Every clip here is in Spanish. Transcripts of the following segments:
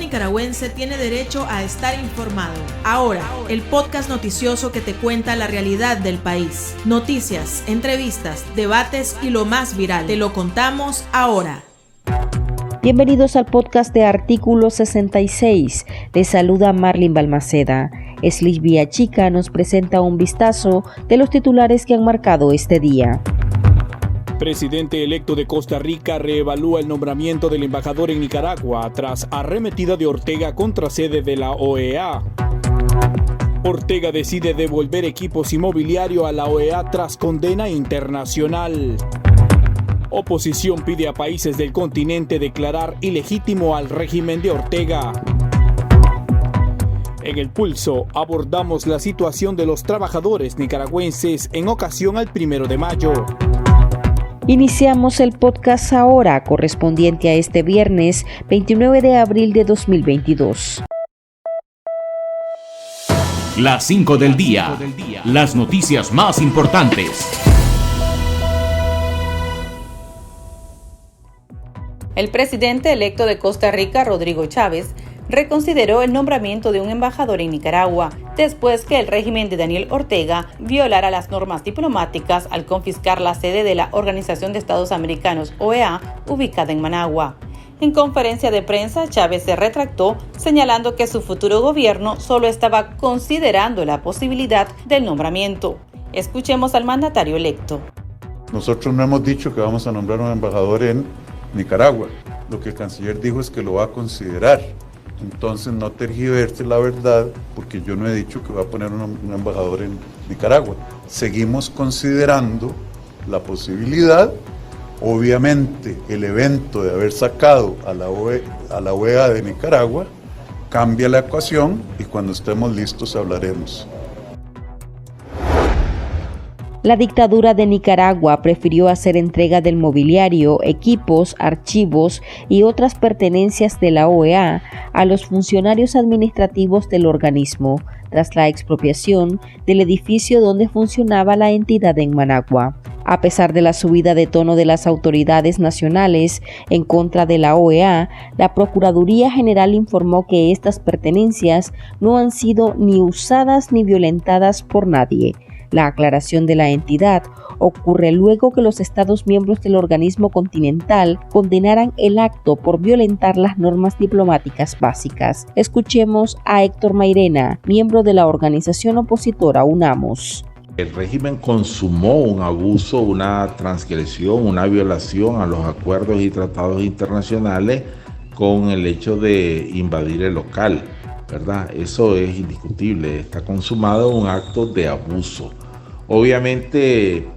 nicaragüense tiene derecho a estar informado. Ahora, el podcast noticioso que te cuenta la realidad del país. Noticias, entrevistas, debates y lo más viral. Te lo contamos ahora. Bienvenidos al podcast de Artículo 66. Les saluda Marlin Balmaceda. Slish Villachica nos presenta un vistazo de los titulares que han marcado este día. Presidente electo de Costa Rica reevalúa el nombramiento del embajador en Nicaragua tras arremetida de Ortega contra sede de la OEA. Ortega decide devolver equipos inmobiliarios a la OEA tras condena internacional. Oposición pide a países del continente declarar ilegítimo al régimen de Ortega. En El Pulso abordamos la situación de los trabajadores nicaragüenses en ocasión al 1 de mayo. Iniciamos el podcast ahora, correspondiente a este viernes 29 de abril de 2022. Las 5 del día. Las noticias más importantes. El presidente electo de Costa Rica, Rodrigo Chávez, reconsideró el nombramiento de un embajador en Nicaragua después que el régimen de Daniel Ortega violara las normas diplomáticas al confiscar la sede de la Organización de Estados Americanos, OEA, ubicada en Managua. En conferencia de prensa, Chávez se retractó, señalando que su futuro gobierno solo estaba considerando la posibilidad del nombramiento. Escuchemos al mandatario electo. Nosotros no hemos dicho que vamos a nombrar un embajador en Nicaragua. Lo que el canciller dijo es que lo va a considerar. Entonces no tergiverse la verdad, porque yo no he dicho que va a poner un embajador en Nicaragua. Seguimos considerando la posibilidad. Obviamente el evento de haber sacado a la OEA de Nicaragua cambia la ecuación y cuando estemos listos hablaremos. La dictadura de Nicaragua prefirió hacer entrega del mobiliario, equipos, archivos y otras pertenencias de la OEA a los funcionarios administrativos del organismo, tras la expropiación del edificio donde funcionaba la entidad en Managua. A pesar de la subida de tono de las autoridades nacionales en contra de la OEA, la Procuraduría General informó que estas pertenencias no han sido ni usadas ni violentadas por nadie. La aclaración de la entidad ocurre luego que los Estados miembros del organismo continental condenaran el acto por violentar las normas diplomáticas básicas. Escuchemos a Héctor Mairena, miembro de la organización opositora UNAMOS. El régimen consumó un abuso, una transgresión, una violación a los acuerdos y tratados internacionales con el hecho de invadir el local, ¿verdad? Eso es indiscutible, está consumado un acto de abuso. Obviamente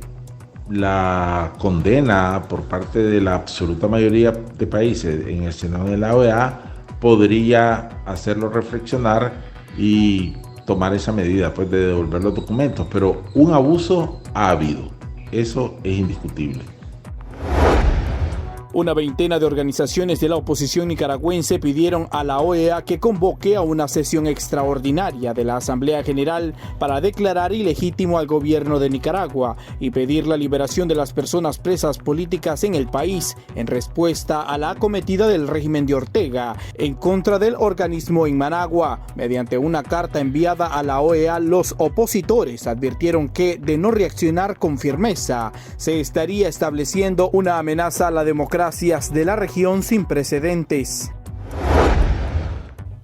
la condena por parte de la absoluta mayoría de países en el seno de la OEA podría hacerlo reflexionar y tomar esa medida pues, de devolver los documentos, pero un abuso ha habido, eso es indiscutible. Una veintena de organizaciones de la oposición nicaragüense pidieron a la OEA que convoque a una sesión extraordinaria de la Asamblea General para declarar ilegítimo al gobierno de Nicaragua y pedir la liberación de las personas presas políticas en el país en respuesta a la acometida del régimen de Ortega en contra del organismo en Managua. Mediante una carta enviada a la OEA, los opositores advirtieron que, de no reaccionar con firmeza, se estaría estableciendo una amenaza a la democracia de la región sin precedentes.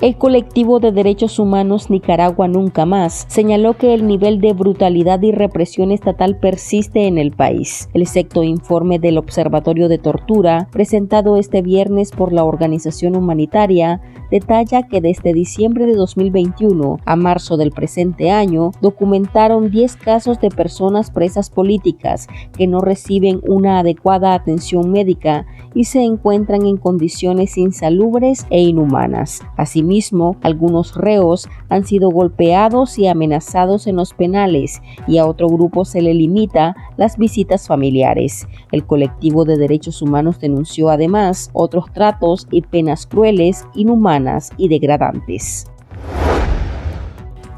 El colectivo de derechos humanos Nicaragua Nunca Más señaló que el nivel de brutalidad y represión estatal persiste en el país. El sexto informe del Observatorio de Tortura, presentado este viernes por la organización humanitaria, detalla que desde diciembre de 2021 a marzo del presente año documentaron 10 casos de personas presas políticas que no reciben una adecuada atención médica y se encuentran en condiciones insalubres e inhumanas. Asimismo, algunos reos han sido golpeados y amenazados en los penales y a otro grupo se le limita las visitas familiares. El colectivo de derechos humanos denunció además otros tratos y penas crueles, inhumanas y degradantes.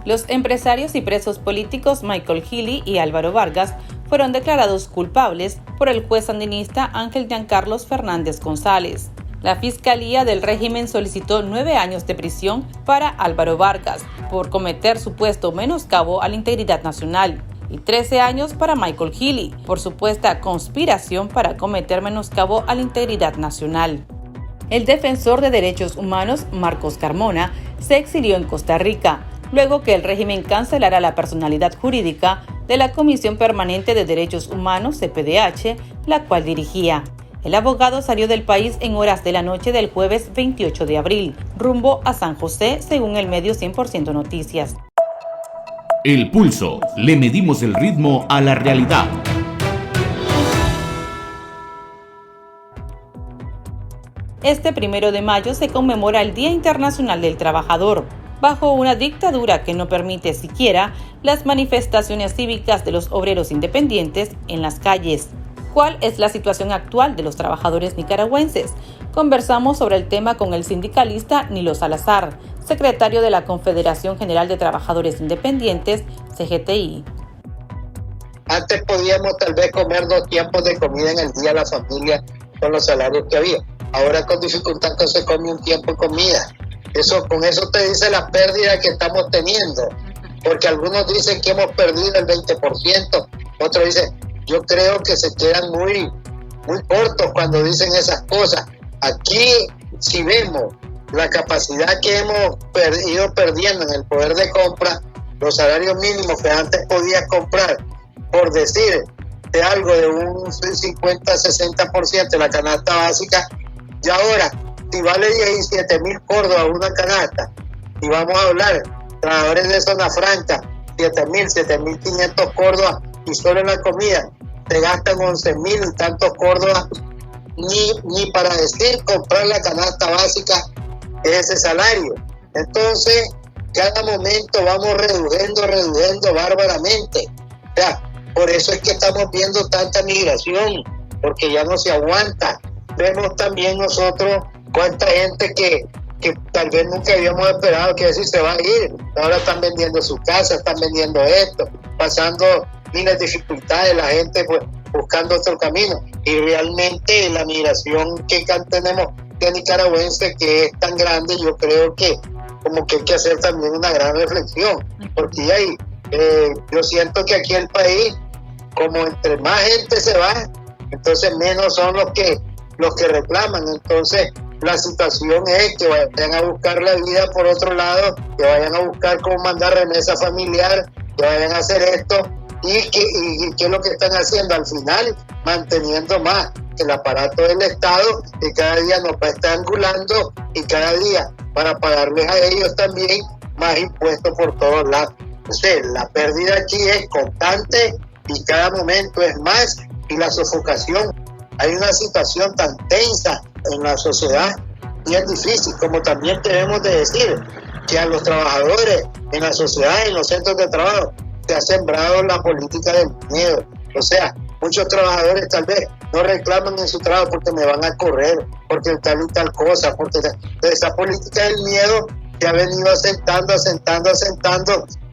Los empresarios y presos políticos Michael Gili y Álvaro Vargas fueron declarados culpables por el juez sandinista Ángel Giancarlos Fernández González. La Fiscalía del régimen solicitó 9 años de prisión para Álvaro Vargas por cometer supuesto menoscabo a la integridad nacional y 13 años para Michael Healy por supuesta conspiración para cometer menoscabo a la integridad nacional. El defensor de derechos humanos, Marcos Carmona, se exilió en Costa Rica, luego que el régimen cancelara la personalidad jurídica de la Comisión Permanente de Derechos Humanos, CPDH, la cual dirigía. El abogado salió del país en horas de la noche del jueves 28 de abril, rumbo a San José, según el medio 100% Noticias. El Pulso. Le medimos el ritmo a la realidad. Este 1 de mayo se conmemora el Día Internacional del Trabajador, bajo una dictadura que no permite siquiera las manifestaciones cívicas de los obreros independientes en las calles. ¿Cuál es la situación actual de los trabajadores nicaragüenses? Conversamos sobre el tema con el sindicalista Nilo Salazar, secretario de la Confederación General de Trabajadores Independientes, CGTI. Antes podíamos tal vez comer 2 tiempos de comida en el día la familia con los salarios que había. Ahora con dificultad que se come un tiempo de comida. Con eso te dice la pérdida que estamos teniendo. Porque algunos dicen que hemos perdido el 20%. Otros dicen, yo creo que se quedan muy cortos cuando dicen esas cosas. Aquí, si vemos la capacidad que hemos ido perdiendo en el poder de compra, los salarios mínimos que antes podías comprar, por decir de algo de un 50-60% de la canasta básica, y ahora, si vale 17,000 córdobas una canasta, y vamos a hablar, trabajadores de zona franca, 7,500 córdobas, y solo en la comida te gastan 11,000 y tantos córdobas, ni para decir comprar la canasta básica ese salario. Entonces, cada momento vamos reduciendo bárbaramente. O sea, por eso es que estamos viendo tanta migración, porque ya no se aguanta. Vemos también nosotros cuánta gente que tal vez nunca habíamos esperado que decir se va a ir. Ahora están vendiendo su casa, están vendiendo esto, pasando miles de dificultades, la gente pues buscando otro camino. Y realmente la migración que tenemos de nicaragüenses que es tan grande, yo creo que como que hay que hacer también una gran reflexión, porque ahí yo siento que aquí el país, como entre más gente se va, entonces menos son los que reclaman. Entonces la situación es que vayan a buscar la vida por otro lado, que vayan a buscar cómo mandar remesa familiar, que vayan a hacer esto, y qué es lo que están haciendo al final, manteniendo más el aparato del Estado, que cada día nos va estrangulando y cada día para pagarles a ellos también más impuestos por todos lados. Entonces la pérdida aquí es constante y cada momento es más, y la sofocación. Hay una situación tan tensa en la sociedad y es difícil, como también debemos de decir que a los trabajadores en la sociedad, en los centros de trabajo, se ha sembrado la política del miedo. O sea, muchos trabajadores tal vez no reclaman en su trabajo porque me van a correr, porque tal y tal cosa, porque esa política del miedo se ha venido asentando,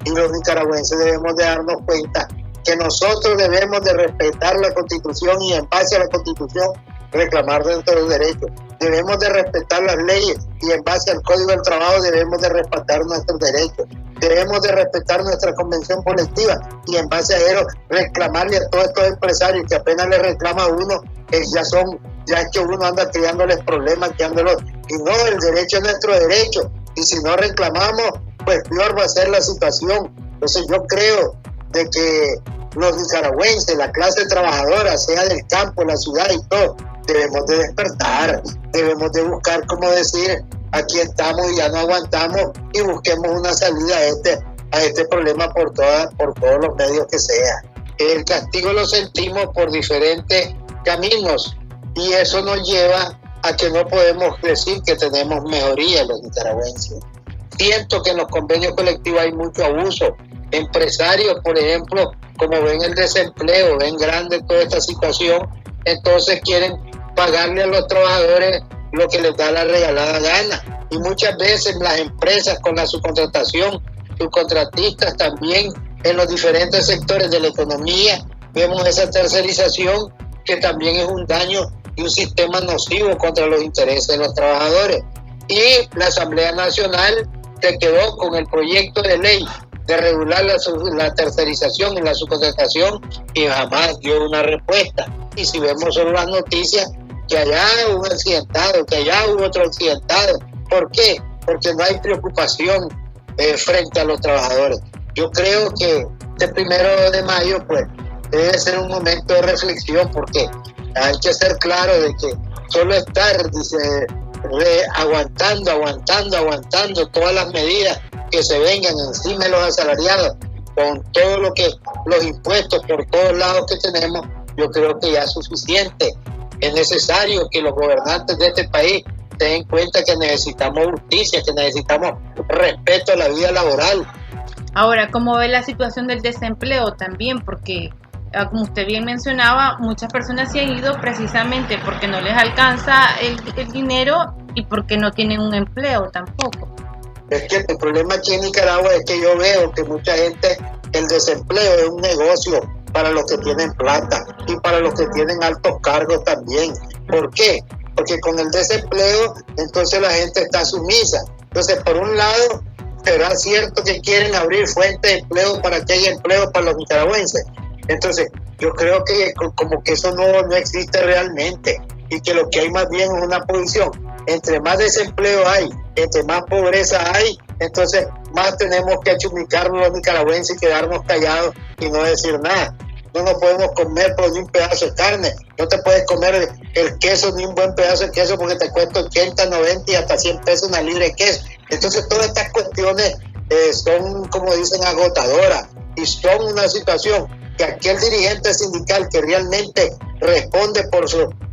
y los nicaragüenses debemos de darnos cuenta que nosotros debemos de respetar la Constitución y en base a la Constitución reclamar nuestros derechos. Debemos de respetar las leyes y en base al Código del Trabajo debemos de respetar nuestros derechos. Debemos de respetar nuestra convención colectiva y en base a ello reclamarle a todos estos empresarios que apenas le reclama a uno, ya es que uno anda creándoles problemas, y no, el derecho es nuestro derecho, y si no reclamamos, pues peor va a ser la situación. Entonces yo creo de que los nicaragüenses, la clase trabajadora, sea del campo, la ciudad y todo, debemos de despertar, debemos de buscar, como decir, aquí estamos y ya no aguantamos, y busquemos una salida a este problema por todos los medios que sea. El castigo lo sentimos por diferentes caminos y eso nos lleva a que no podemos decir que tenemos mejoría los nicaragüenses. Siento que en los convenios colectivos hay mucho abuso. Empresarios, por ejemplo, como ven el desempleo, ven grande toda esta situación, entonces quieren pagarle a los trabajadores lo que les da la regalada gana. Y muchas veces las empresas con la subcontratación, subcontratistas también en los diferentes sectores de la economía, vemos esa tercerización que también es un daño y un sistema nocivo contra los intereses de los trabajadores. Y la Asamblea Nacional se quedó con el proyecto de ley de regular la tercerización y la subcontratación y jamás dio una respuesta. Y si vemos solo las noticias, que allá hubo un accidentado, que allá hubo otro accidentado. ¿Por qué? Porque no hay preocupación frente a los trabajadores. Yo creo que este 1 de mayo pues debe ser un momento de reflexión, porque hay que ser claro de que solo estar aguantando todas las medidas que se vengan encima de los asalariados, con todo lo que los impuestos por todos lados que tenemos, yo creo que ya es suficiente. Es necesario que los gobernantes de este país se den cuenta que necesitamos justicia, que necesitamos respeto a la vida laboral. Ahora, ¿cómo ve la situación del desempleo también? Porque, como usted bien mencionaba, muchas personas se han ido precisamente porque no les alcanza el dinero y porque no tienen un empleo tampoco. Es que el problema aquí en Nicaragua es que yo veo que mucha gente, el desempleo es un negocio para los que tienen plata y para los que tienen altos cargos también. ¿Por qué? Porque con el desempleo, entonces la gente está sumisa. Entonces, por un lado, será cierto que quieren abrir fuentes de empleo para que haya empleo para los nicaragüenses. Entonces, yo creo que como que eso no existe realmente, y que lo que hay más bien es una posición. Entre más desempleo hay, entre más pobreza hay, entonces más tenemos que achumicarnos los nicaragüenses y quedarnos callados y no decir nada. No nos podemos comer por ni un pedazo de carne, no te puedes comer el queso ni un buen pedazo de queso porque te cuesta 80, 90 y hasta 100 pesos una libra de queso. Entonces todas estas cuestiones son, como dicen, agotadoras, y son una situación que aquel dirigente sindical que realmente responde por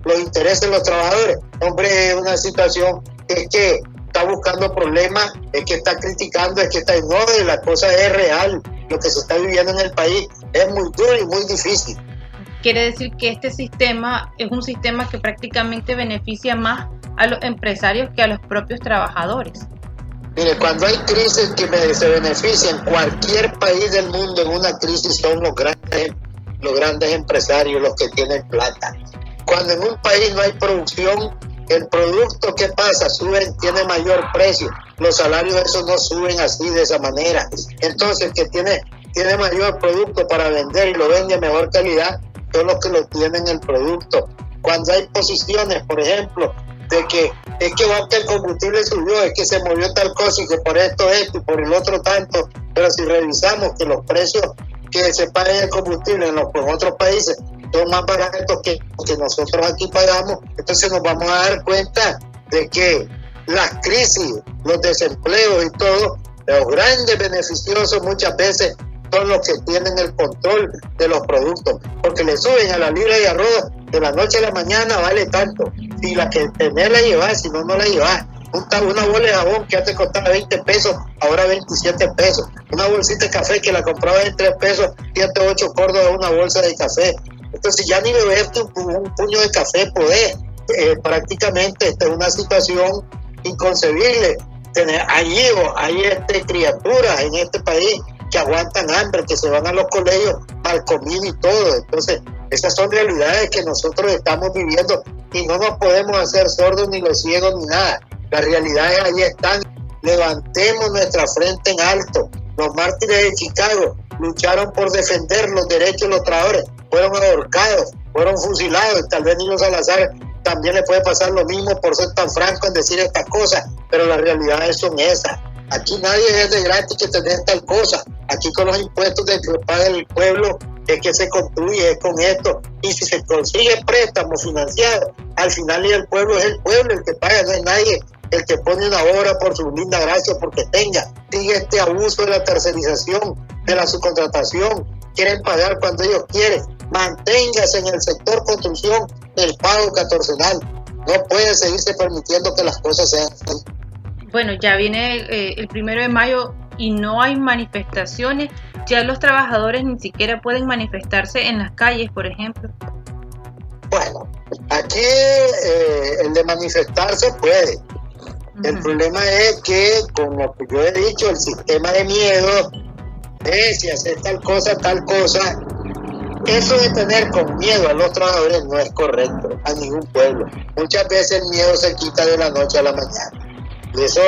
los intereses de los trabajadores, hombre, es una situación que es que está buscando problemas, es que está criticando, es que está en orden, la cosa es real, lo que se está viviendo en el país es muy duro y muy difícil. Quiere decir que este sistema es un sistema que prácticamente beneficia más a los empresarios que a los propios trabajadores. Mire, cuando hay crisis que se benefician, cualquier país del mundo en una crisis son los grandes empresarios, los que tienen plata. Cuando en un país no hay producción, el producto, ¿qué pasa? Tiene mayor precio. Los salarios de esos no suben así, de esa manera. Entonces, el que tiene mayor producto para vender y lo vende a mejor calidad, son los que lo tienen el producto. Cuando hay posiciones, por ejemplo, de que es que el combustible subió, es que se movió tal cosa y que por esto y por el otro tanto, pero si revisamos que los precios que se pagan el combustible en otros países son más baratos que nosotros aquí pagamos, entonces nos vamos a dar cuenta de que las crisis, los desempleos y todo, los grandes beneficiosos muchas veces son los que tienen el control de los productos, porque le suben a la libra de arroz de la noche a la mañana, vale tanto. Si la que tenés la llevas, si no la llevas. Una bola de jabón que antes costaba 20 pesos, ahora 27 pesos. Una bolsita de café que la compraba en 3 pesos, 7, 8 córdobas una bolsa de café. Entonces ya ni beberte un puño de café podés. Prácticamente esta es una situación inconcebible. Hay criaturas en este país que aguantan hambre, que se van a los colegios mal comido y todo. Entonces, esas son realidades que nosotros estamos viviendo y no nos podemos hacer sordos ni los ciegos ni nada. Las realidades ahí están. Levantemos nuestra frente en alto. Los mártires de Chicago lucharon por defender los derechos de los trabajadores. Fueron ahorcados, fueron fusilados. Tal vez Nilo Salazar también le puede pasar lo mismo por ser tan franco en decir estas cosas, pero las realidades son esas. Aquí nadie es de gratis que tener tal cosa. Aquí con los impuestos que paga el pueblo es que se construye, es con esto. Y si se consigue préstamos financiados, al final el pueblo es el pueblo el que paga, no es nadie el que pone una obra por su linda gracia, porque sigue este abuso de la tercerización, de la subcontratación. Quieren pagar cuando ellos quieren. Manténgase en el sector construcción el pago catorcenal. No puede seguirse permitiendo que las cosas sean así. Bueno, ya viene el 1 de mayo y no hay manifestaciones. Ya los trabajadores ni siquiera pueden manifestarse en las calles, por ejemplo. Bueno, aquí el de manifestarse puede. El problema es que, como yo he dicho, el sistema de miedo, si hacer tal cosa, Eso de tener con miedo a los trabajadores no es correcto, a ningún pueblo. Muchas veces el miedo se quita de la noche a la mañana. Y eso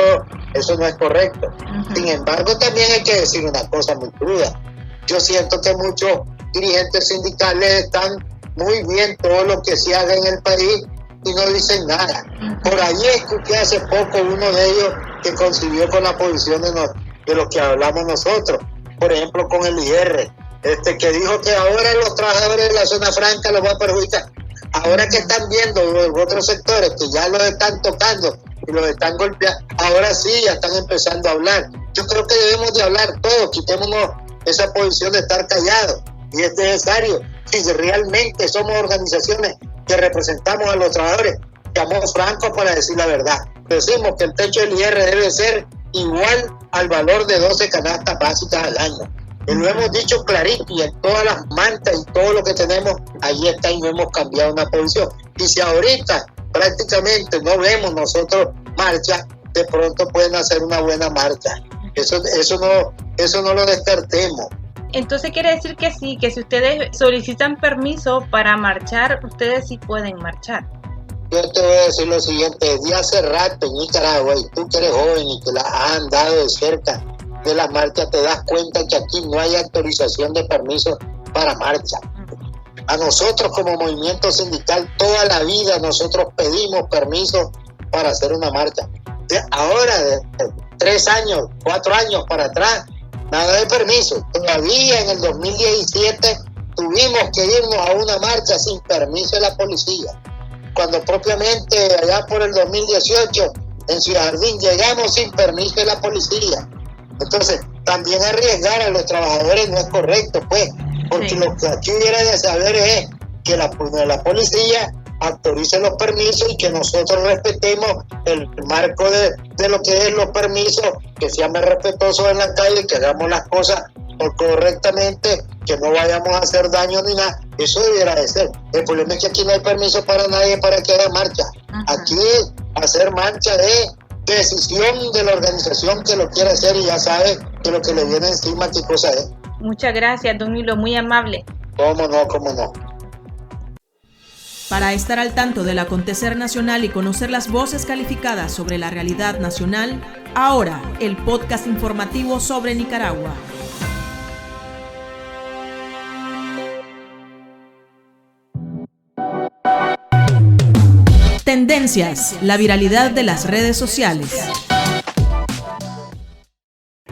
no es correcto. Sin embargo, también hay que decir una cosa muy cruda. Yo siento que muchos dirigentes sindicales están muy bien todo lo que se haga en el país y no dicen nada. Por ahí escuché hace poco uno de ellos que coincidió con la posición de lo que hablamos nosotros. Por ejemplo, con el IR, que dijo que ahora los trabajadores de la zona franca los va a perjudicar. Ahora que están viendo los otros sectores que ya los están tocando y los están golpeando, ahora sí ya están empezando a hablar. Yo creo que debemos de hablar todos, quitémonos esa posición de estar callados, y es necesario. Si realmente somos organizaciones que representamos a los trabajadores, seamos francos para decir la verdad. Decimos que el techo del IR debe ser igual al valor de 12 canastas básicas al año. Y lo hemos dicho clarito, y en todas las mantas y todo lo que tenemos, ahí está, y no hemos cambiado una posición. Y si ahorita prácticamente no vemos nosotros marcha, de pronto pueden hacer una buena marcha. Eso no lo descartemos. Entonces quiere decir que sí, que si ustedes solicitan permiso para marchar, ustedes sí pueden marchar. Yo te voy a decir lo siguiente: desde hace rato en Nicaragua, y tú que eres joven y que la has andado de cerca de las marchas, te das cuenta que aquí no hay autorización de permiso para marcha. A nosotros como movimiento sindical toda la vida nosotros pedimos permiso para hacer una marcha. Ahora, de 3 años, 4 años para atrás, nada de permiso. Todavía en el 2017 tuvimos que irnos a una marcha sin permiso de la policía. Cuando propiamente allá por el 2018 en Ciudad Jardín llegamos sin permiso de la policía. Entonces, también arriesgar a los trabajadores no es correcto, pues, porque sí. Lo que aquí hubiera de saber es que la policía autorice los permisos y que nosotros respetemos el marco de lo que es los permisos, que seamos respetuosos en la calle, que hagamos las cosas correctamente, que no vayamos a hacer daño ni nada. Eso debiera de ser. El problema es que aquí no hay permiso para nadie para que haga marcha. Aquí hacer marcha es decisión de la organización que lo quiere hacer, y ya sabe que lo que le viene encima qué cosa es. Muchas gracias, don Milo, muy amable. Cómo no. Para estar al tanto del acontecer nacional y conocer las voces calificadas sobre la realidad nacional, ahora el podcast informativo sobre Nicaragua. Tendencias, la viralidad de las redes sociales.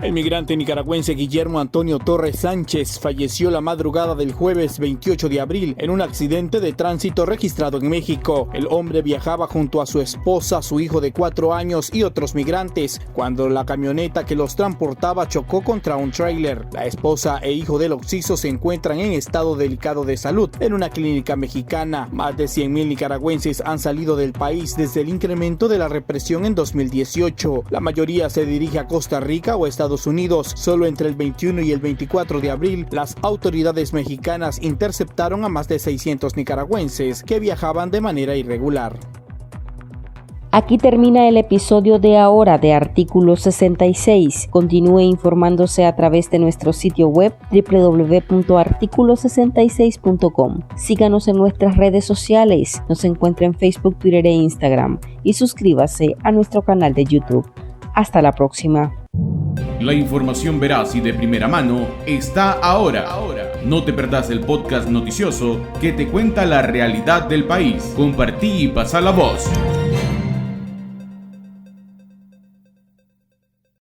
El migrante nicaragüense Guillermo Antonio Torres Sánchez falleció la madrugada del jueves 28 de abril en un accidente de tránsito registrado en México. El hombre viajaba junto a su esposa, su hijo de 4 años y otros migrantes cuando la camioneta que los transportaba chocó contra un tráiler. La esposa e hijo del occiso se encuentran en estado delicado de salud en una clínica mexicana. Más de 100,000 nicaragüenses han salido del país desde el incremento de la represión en 2018. La mayoría se dirige a Costa Rica o Estados Unidos. Solo entre el 21 y el 24 de abril, las autoridades mexicanas interceptaron a más de 600 nicaragüenses que viajaban de manera irregular. Aquí termina el episodio de ahora de Artículo 66. Continúe informándose a través de nuestro sitio web www.articulo66.com. Síganos en nuestras redes sociales. Nos encuentra en Facebook, Twitter e Instagram. Y suscríbase a nuestro canal de YouTube. Hasta la próxima. La información veraz y de primera mano está ahora. No te perdás el podcast noticioso que te cuenta la realidad del país. Compartí y pasa la voz.